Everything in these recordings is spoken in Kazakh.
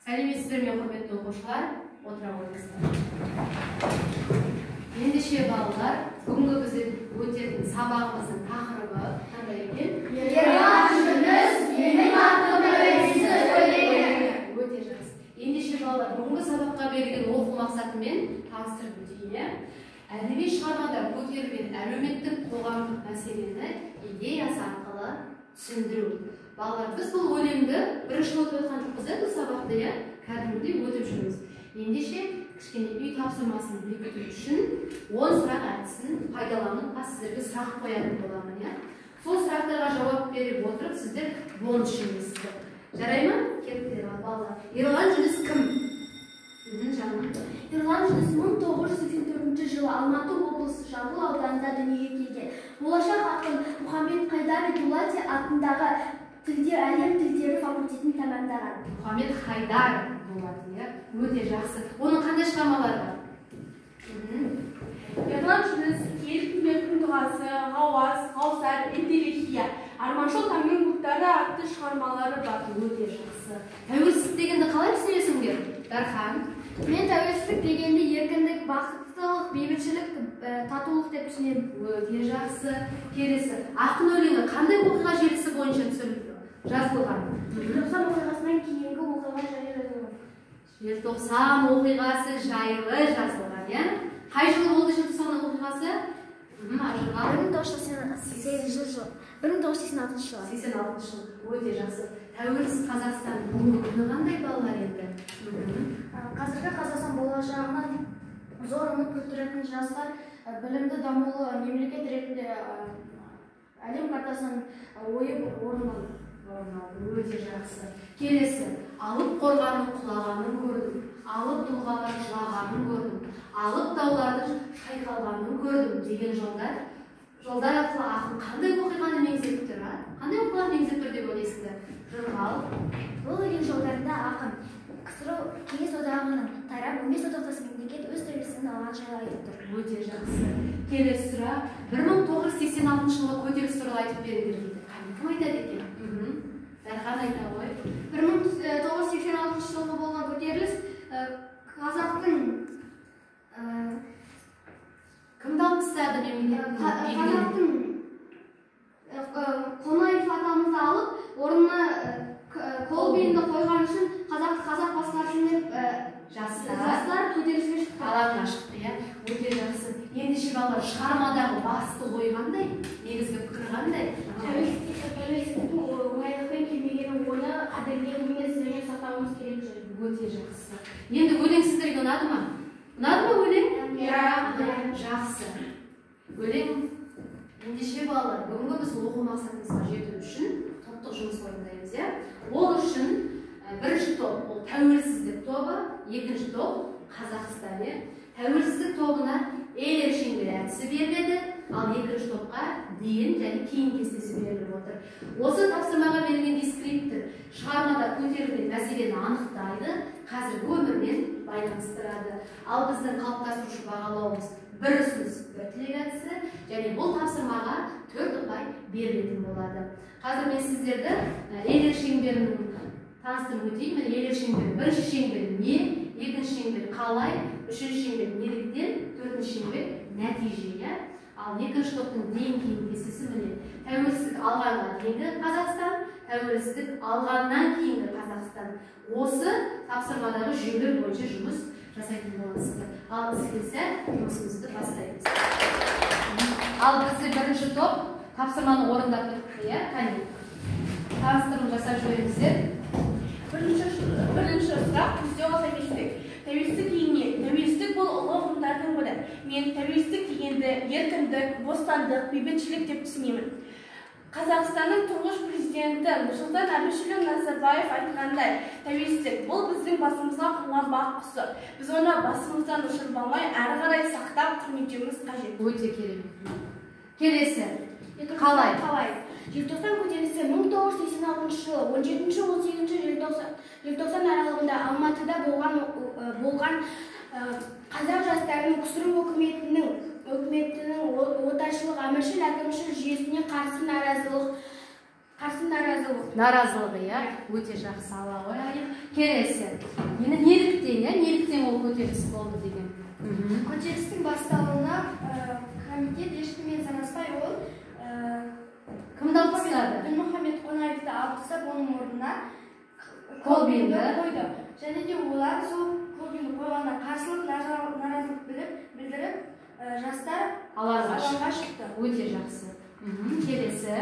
Сәлеметсіздер ме, құрметті оқушылар? Отыра қойыңыздар. Ендеше балалар, бүгінгі біздің өтетін сабағымыздың тақырыбы қандай екен? Ерлан Жүніс, менің атым тәуелсіздік өлеңі. Өте жақсы. Ендеше балалар, бүгінгі сабаққа берілген оқу мақсатымен таныстырып өтейін. Әдеби шығармада көтерілген әлеуметтік қоғамдық мәселені идеясы арқылы түсіндіру. Балалар, біз бұл өлеңді бірінші өтіп өткен жоқпыз, бұл сабақты кәдімгідей өтіп жүрміз. Ендеше кішкене үй тапсырмасын бекіту үшін 10 сұрақ әдісін пайдаланып, сіздерге сұрақ қоятын боламын. Сол сұрақтарға жауап беріп отырып, сіздер бонус жеңесіздер. Жарай ма? Кеттер балалар. Ерлан Жүніс кім? Ерлан Жүніс 1984 жылы Алматы облысы Жамбыл ауданында дүниеге келген. Болашақ ақын Мұхаммед Хайдар Дулати атындағы әлем тілдері факультетін тәмамдаған. Мұхаммед Хайдар Дулати, өте жақсы. Оның қандай шығармалары бар? Ерлан Жүніс «Еркін дұғасы», «Ғауас», «Ғаусар», «Энтелехия», «Арманшыл таңның бұлттары» атты шығармалары бар. Өте жақсы. Тәуелсіздік дегенді қалай түсінесіңдер? Дархан? Мен тәуелсіздік дегенде еркіндік, бақыттылық, бейбітшілік, татулық деп түсінемін. Өте жақсы. Келесі. Ақын өлеңі қандай оқиға желісі бойынша жазылған? Желтоқсан оқиғасынан кейінгі оқиға жайлы жазылған. Желтоқсан оқиғасы жайлы жазылған, Қай жылы болды желтоқсан оқиғасы? 1986 жыл. 1986 жыл. 86 жыл. Өте жақсы. Тәуелсіз Қазақстан бүгінгі күні қандай балалар енді? Қазіргі Қазақстан болашағына зор үміт күттіретін жастар білімді дамулы мемлекет ретінде әлем картасынан ойып орын алды. Өте жақсы. Келесі. Алып қорғанның құлағанын көрдім. Алып тұлғалар жылағанын көрдім. Алып тауларды шайқалғанын көрдім деген жолдар арқылы ақын қандай оқиғаны меңзеп тұр? Қандай оқиғаны меңзеп тұр деп ойлайсыздар? Жырғал. Бұл өлең жолдарында ақын КСРО Кеңес одағының тарап 15 одақтас мемлекет өз тәуелсіздігін алған жайлы айтып тұр. Өте жақсы. Келесі сұрақ. 1986 жылғы көтеріліс туралы айтып беріңдер дейді. Кім айтады екен? Дархан айта ғой. 1986 жылғы болған көтеріліс қазақтың кімді алып тастады қазақтың Қонаев атамызды алып, орнына Колбинді қойған үшін қазақ басқарсын деп жастар көтеріліске шықты. Алаңға шықты, өте жақсы. Ендеше балалар, шығармадағы басты ой қандай? Негізгі пікір қандай? Тәуелсіздіктің оңайлықпен келмегенін оны қадірлеуіміз және сақтауымыз керек жер. Өте жақсы. Енді өлең сіздерге ұнады ма? Ұнады ма өлең? Жақсы. Өлең. Ендеше балалар, бүгінгі біз оқу мақсатымызға жету үшін топтық жұмыс орындаймыз. Ол үшін бірінші топ ол тәуелсіздік тобы, екінші топ Қазақстан. Тәуелсіздік тобына ел шеңбері әдісі беріледі, ал екінші топқа дейін және кейін кестесі беріліп отыр. Осы тапсырмаға берілген дескриптор шығармада көтерілген мәселені анықтайды, қазіргі өмірмен байланыстырады. Ал біздің қалыптастырушы бағалауымыз бір ұсыныс, бір тілек әдісі, және бұл тапсырмаға 4 ұпай берілетін болады. Қазір мен сіздерді ел шеңберінің таныстырып өтейін. Ел шеңбері, бірінші шеңбер не, екінші шеңбер қалай, үшінші шеңбер неліктен, төртінші шеңбер нәтиже. Ал екінші топтың дейін-кейін кестесі міне тәуелсіздік алғаннан кейінгі Қазақстан, тәуелсіздік алғаннан кейінгі Қазақстан. Осы тапсырмадағы жүйелер бойынша жұмыс жасайтын боласыздар. Ал біз келсе жұмысымызды бастаймыз. Ал бізде бірінші топ тапсырманы орындап тұрды. Қане, таныстырым жасап жіберіңіздер. Бірінші сұрақ біздегі тәуелсіздік. Тәуелсіздік не? Тәуелсіздік бұл ұлы ұғымдардың бірі. Мен тәуелсіздік дегенді еркіндік, бостандық, бейбітшілік деп түсінемін. Қазақстанның тұңғыш президенті Нұрсұлтан Әбішұлы Назарбаев айтқандай, тәуелсіздік бұл біздің басымызға қонған бақ құсы. Біз оны басымыздан ұшырып алмай, әрі қарай сақтап құрметтеуіміз қажет. Өте керемет. Келесі. Қалай? Желтоқсан көтерілісі 1986 жылы 17-18 желтоқсан аралығында Алматыда болған қазақ жастарының КСРО үкіметінің отаршылық әміршіл әкімшіл жүйесіне қарсы наразылық қарсы наразылық. Наразылығы, иә? Өте жақсы, Алла қояйық. Келесі. Енді неліктен ол көтеріліс болды деген. Көтерілістің басталуына комитет ешкіммен санаспай ол Кімді алып тастады? Дінмұхамед Қонаевты алып тастап, оның орнына Колбинді қойды. Және де олар сол Колбинді қойғанына қарсылық, наразылық білдіріп, жастар алаңға шықты. Өте жақсы. Келесі.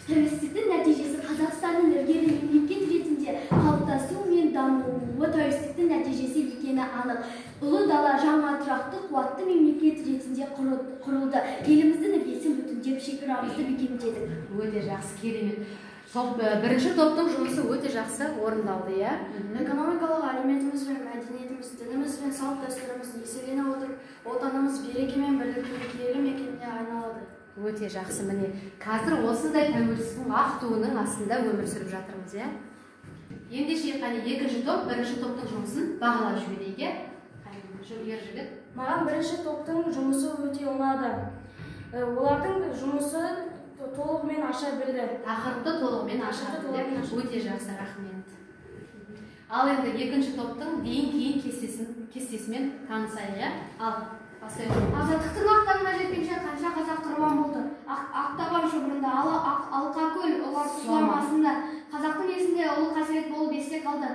Тәуелсіздіктің нәтижесі Қазақстанның ілгері мемлекет ретінде қалыптасуы мен дамуы тәуелсіздіктің нәтижесі екені анық. Ұлы дала жаңа тұрақты қуатты мемлекет ретінде құрылды. Еліміздің іргесін бүтіндеп шекарамызды бекемдедік. Өте жақсы, керемет. Бірінші топтың жұмысы өте жақсы орындалды, иә? Экономикалық әлеуетіміз бен мәдениетіміз, дініміз бен салт дәстүріміз еселене отырып, отанымыз береке мен бірліктің киелі мекеніне айналады. Өте жақсы, міне. Қазір осындай тәуелсіздің ақ туының астында өмір сүріп жатырмыз, иә? Ендеше екінші топ, бірінші топтың жұмысын бағалап жіберейік, иә? Ер жігіт. Маған бірінші топтың жұмысы өте ұнады. Олардың жұмысы толығымен аша білді. Тақырыпты толығымен аша білді. Өте жақсы, рахмет. Ал енді екінші топтың кейін кестесімен танысайық, иә? Ал, бастайық. Азаттықтың ақтарына жеткенше қанша қазақ құрбан болды. Ақтабан шұбырында, Алқакөл суламасында қазақтың есінде ұлы қасірет болып есте қалды.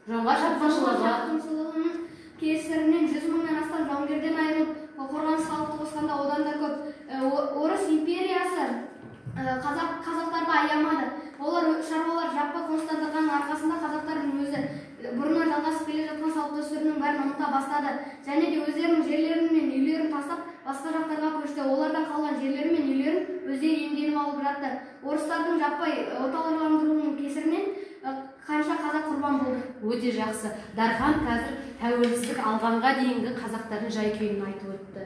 Жоңғар шапқыншылығының кесірінен 100 мыңнан астам жауынгерден айырылып, қорғаныс халықты қосқанда одан да көп. Орыс империясы қазақтарды аямады. Олар шаруалар жаппай қоныстандырғанның арқасында қазақтардың өзі бұрыннан жалғасып келе жатқан салт дәстүрінің бәрін ұмыта бастады. Және де өздерінің жерлері мен үйлерін тастап, басқа жақтарға көшті. Олардан қалған жерлері мен үйлерін өздері иемденіп алып жатты. Орыстардың жаппай отарландыруының кесірінен қанша қазақ құрбан болды. Өте жақсы. Дархан қазір тәуелсіздік алғанға дейінгі қазақтардың жай-күйін айтып өтті.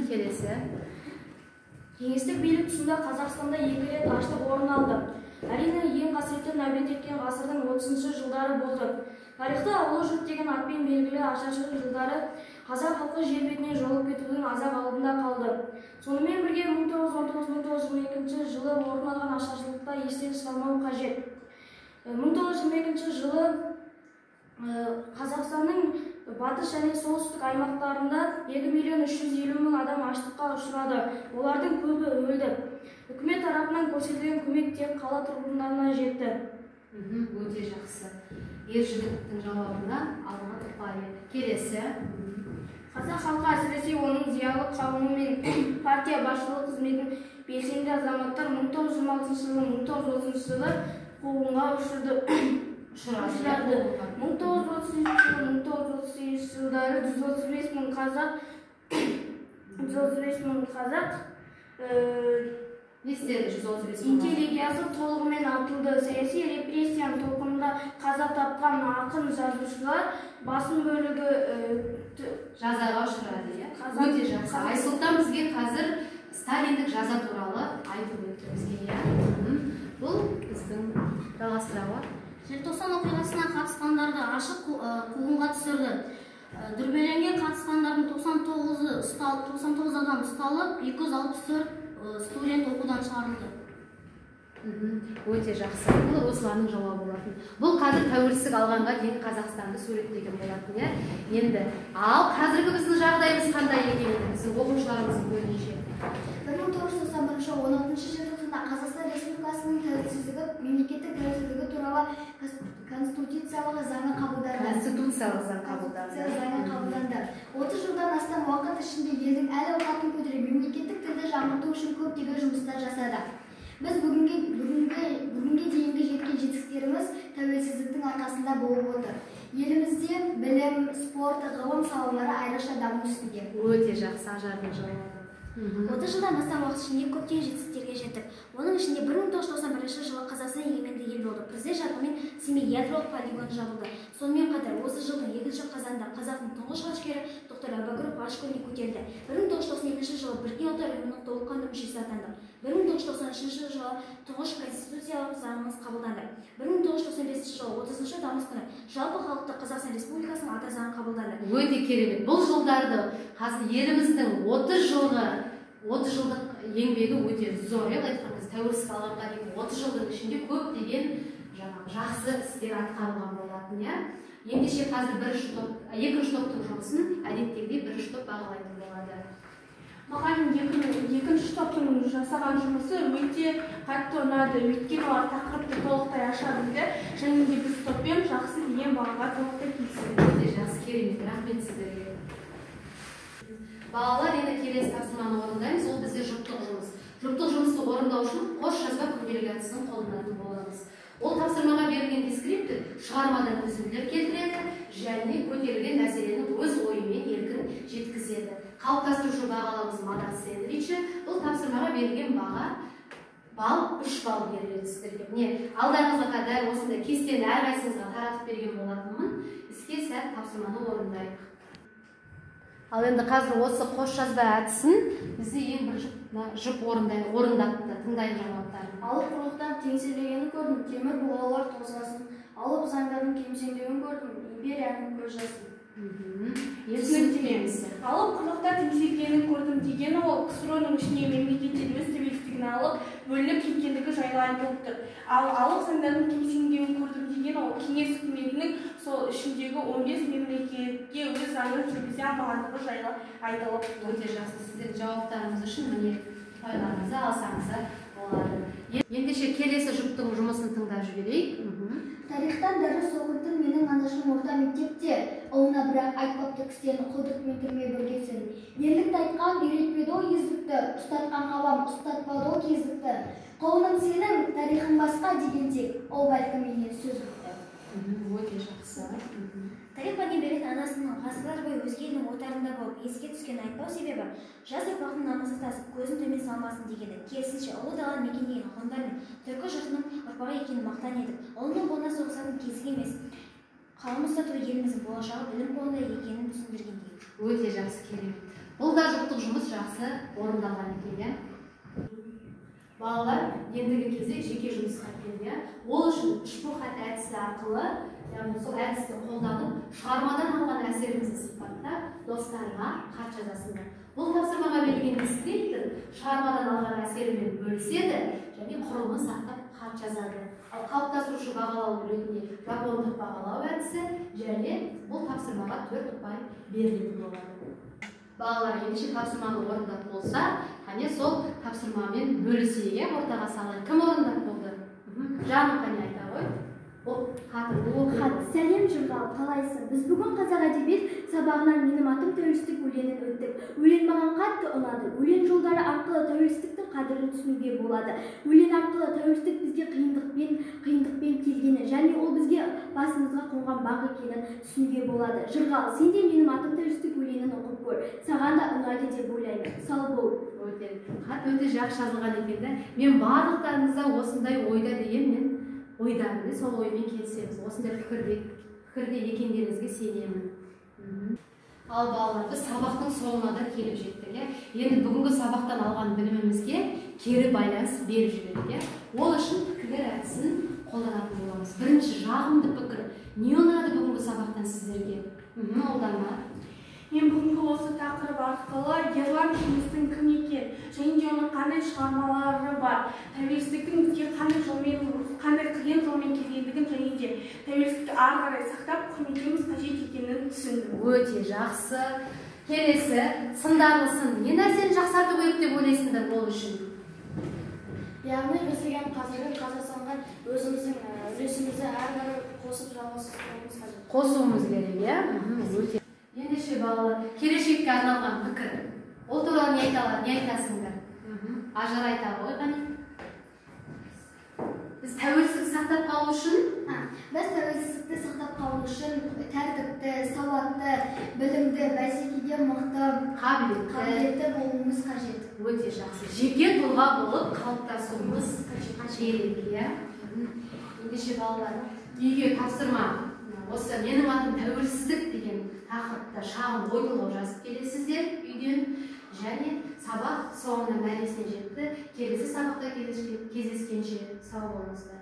Келесі. Кеңестік билік тұсында Қазақстанда 2 рет аштық орын алды. Әрине, ең қасиетті нәубет еткен ғасырдың 30-шы жылдары болды. Тарихта ұлы жұрт деген атпен белгілі ашаршылық жылдары қазақ халқы жер бетінен жойылып кетудің азап алдында қалды. Сонымен бірге 1919-1922 жылы орын алған ашаршылықта естен шығармау қажет. 1922 жылы Қазақстанның батыс және солтүстік аймақтарында 2.350.000 адам аштыққа ұшырады. Олардың көбі өлді. Үкімет тарапынан көрсетілген көмек тек қала тұрғындарына жетті. Өте жақсы. Ер жігіттің жауабына алға тұрпайы. Келесі. Қазақ халқы әсіресе оның зиялы қауымы мен партия басшылық қызметін белсенді азаматтар 1926 жылы 1930 жылы қуғынға ұшырады. 1933 жылдары 135 мың қазақ интеллигенциясы толығымен атылды. Саяси репрессияның толқынында қаза тапқан ақын жазушылар басым бөлігі жазаға ұшырады. Өте жақсы. Айсұлтан бізге қазір сталиндік жаза туралы айтып өтті бізге. Бұл біздің жалғастыруы. Желтоқсан оқиғасына қатысқандарды ашық қуғынға түсірді. Дүрбелеңге қатысқандардың 99 адам ұсталып, 264 студент оқудан шығарылды. Өте жақсы. Бұл осылардың жауабы болатын. Бұл қазір тәуелсіздік алғанға дейін Қазақстанды суреттеген болатын. Енді, ал қазіргі біздің жағдайымыз қандай екенін біздің оқушыларымыздың көзінше? 1991-16 желтоқсанда Қазақстан Республикасының тәуелсіздігі, мемлекеттік тәуелсіздігі туралы конституциялық заңы қабылданды. 30 жылдан астам уақыт ішінде елдің әл ауқатын көтеріп, мемлекеттік тілді жаңғырту үшін көптеген жұмыстар жасады. Біз бүгінге дейінгі жеткен жетістіктеріміз тәуелсіздіктің арқасында болып отыр. Елімізде білім, спорт, ғылым салалары айрықша даму үстінде. Өте жақсы, Ажардың жауабы. 30 жылдан астам уақыт ішінде көптеген жетістіктерге жеттік. Оның ішінде 1991 жылы Қазақстан егеменді ел болды. Президент жарлығымен Семей ядролық полигоны жабылды. Сонымен қатар осы жылдың 2 қазанда қазақтың тұңғыш ғарышкері Тоқтар Әубәкіров ғарыш көліне көтерілді. 1992 жылы Біріккен Ұлттар ұйымының толыққанды мүшесі атанды. 1993 жылы тұңғыш конституциялық заңымыз қабылданды. 1995 жылы 30 тамыз күні жалпы халықты Қазақстан Республикасының ата заңы қабылданды. Өте керемет. Бұл жылдарды қазір еліміздің 30 жылдық еңбегі өте зор, былай айтқанда тәуелсіздік алғанға дейін 30 жылдың ішінде көптеген жақсы істер атқарылған болатын, иә. Ендеше қазір екінші топтың жұмысын әдеттегідей бірінші топ бағалайтын болады. Маған екінші топтың жасаған жұмысы өте қатты ұнады, өйткені олар тақырыпты толықтай аша білді, және де біз топпен жақсы деген бағаға толықтай келістік. Өте жақсы, керемет, рахмет сіздерге. Балалар, енді келесі тапсырманы орындаймыз, ол бізде жұптық жұмыс. Жұптық жұмысты орындау үшін қос жазба күнделік әдісін қолданатын боламыз. Ол тапсырмаға берілген дескриптор шығармадан үзінділер келтіреді және көтерілген мәселені өз ойымен еркін жеткізеді. Қалыптастырушы бағалауымыз Мадат Сендовичі, бұл тапсырмаға берілген баға 3 балл беріледі сіздерге. Алдарыңызға дәл осындай кестені әрқайсыңызға таратып берген болатынмын. Іске сәт тапсырманы орындайық. Ал енді қазір осы қос жазба әдісін бізде ең бір жұп орындатты, тыңдайық жауаптарын. Алып құрлықтан теңселгенін көрдім, темір бұғаулар тозасын. Алып заңдардың кемсеңдеуін көрдім, империяның көз жасын. Алып құрлықта теңселгенін көрдім дегені ол КСРО-ның ішіне мемлекеттен өз тәуелсіздігін алып, бөлініп кеткендігі жайлы айтылып тұр. Ал алып заңдардың кемсеңдеуін көрдім деген ол кеңес үкіметінің сол ішіндегі 15 мемлекетке өз заңын жүргізе алмағандығы жайлы айтылып тұр. Өте жақсы, сіздердің жауаптарыңыз үшін міне ойларыңызды алсаңыздар болады. Ендеше келесі жұптың жұмысын тыңдап жіберейік. Тарихтан дәріс оқитын менің анашым орта мектепте, ұлына бірақ айтпапты кісен, құлдықпен түрме біргесін. Ерлікті айтқан үйретпеді ол ездікті, ұстатқан қалам ұстатпады ол кездікті. Қолының сенің тарихың басқа деген тек, ол бәлкім менен сөз ұқты. Өте жақсы. Тарих мәне беретін анасының ғасырлар бойы өзге елдің отарында болып еске түскен айтпау себебі жас ұрпақтың намысы тасып көзін төмен салмасын дегені, керісінше ұлы даланы мекендеген ғалымдар мен түркі жұртының ұрпағы екенін мақтан етіп, ұлының қолына соғысатын кезі емес, қалам ұстату еліміздің болашағы білім қолында екенін түсіндіргендей. Өте жақсы, керемет. Бұл да жұптық жұмыс жақсы орындалған екен. Балалар ендігі кезде жеке жұмысқа келді. Ол үшін үшбу хат әдісі арқылы, яғни сол әдісті қолданып, шығармадан алған әсеріңізді сипаттап, достарыңа хат жазасыңдар. Бұл тапсырмаға берілген дискриптор шығармадан алған әсерімен бөліседі және құрылымын сақтап хат жазады. Ал қалыптастырушы бағалау ретінде жапондық бағалау әдісі және бұл тапсырмаға 4 ұпай берілетін болады. Балалар ендеше тапсырманы орындап болса, қане сол тапсырмамен бөлісеге ортаға салайық. Кім орындап болды? Жаным қане айта ғой. Сәлем Жырғал, қалайсың? Біз бүгін қазақ әдебиет сабағынан менің атым тәуелсіздік өлеңін өттік. Өлең маған қатты ұнады. Өлең жолдары арқылы тәуелсіздіктің қадірін түсінуге болады. Өлең арқылы тәуелсіздік бізге қиындықпен келгені және ол бізге басымызға қонған бақ екенін түсінуге болады. Жырғал, сен де менің атым тәуелсіздік өлеңін оқып көр. Саған да ұнайды деп ойлаймын. Сау бол. Хат өте жақсы жазылған екен. Мен барлықтарыңызда осындай ойда деген ойдамын, сол оймен келісеміз. Осындай пікірде екендеріңізге сенемін. Ал балалар, біз сабақтың соңына да келіп жеттік. Енді бүгінгі сабақтан алған білімімізге кері байланыс беріп жібердік. Ол үшін пікірлер әдісін қолданатын боламыз. Бірінші, жағымды пікір. Не ұнады бүгінгі сабақтан сіздерге? Олданма. Мен бүгінгі осы тақырып арқылы Ерлан Жүністің кім екен, және де оның қандай шығармалары бар, тәуелсіздіктің бізге қандай қиын жолмен келгендігін және де тәуелсіздікті ары қарай сақтап құрметтеуіміз қажет екенін түсіндім. Өте жақсы. Келесі, сындарлы сын. Не нәрсені жақсарту керек деп ойлайсыңдар ол үшін? Яғни біздің қазіргі қазақстанға өзіміздің үлесімізді ары қарай қосып жалғастыруымыз қажет. Қосуымыз керек, өте. Ендеше балалар, келешекке арналған пікір. Ол туралы не айтасыңдар? Ажар айта ғой, қане? Біз тәуелсіздік сақтап қалу үшін? Біз тәуелсіздікті сақтап қалу үшін тәртіпті, сауатты, білімді, бәсекеге мықты, қабілетті болуымыз қажет. Өте жақсы. Жеке тұлға болып қалыптасуымыз керек. Ендеше балалар, үйге тапсырма. Осы менің атым тәуелсіздік деген тақырыпта шағын ой толғау жазып келесіздер үйден және сабақ соңына мәресіне жетті. Келесі сабақта кездескенше сау болыңыздар.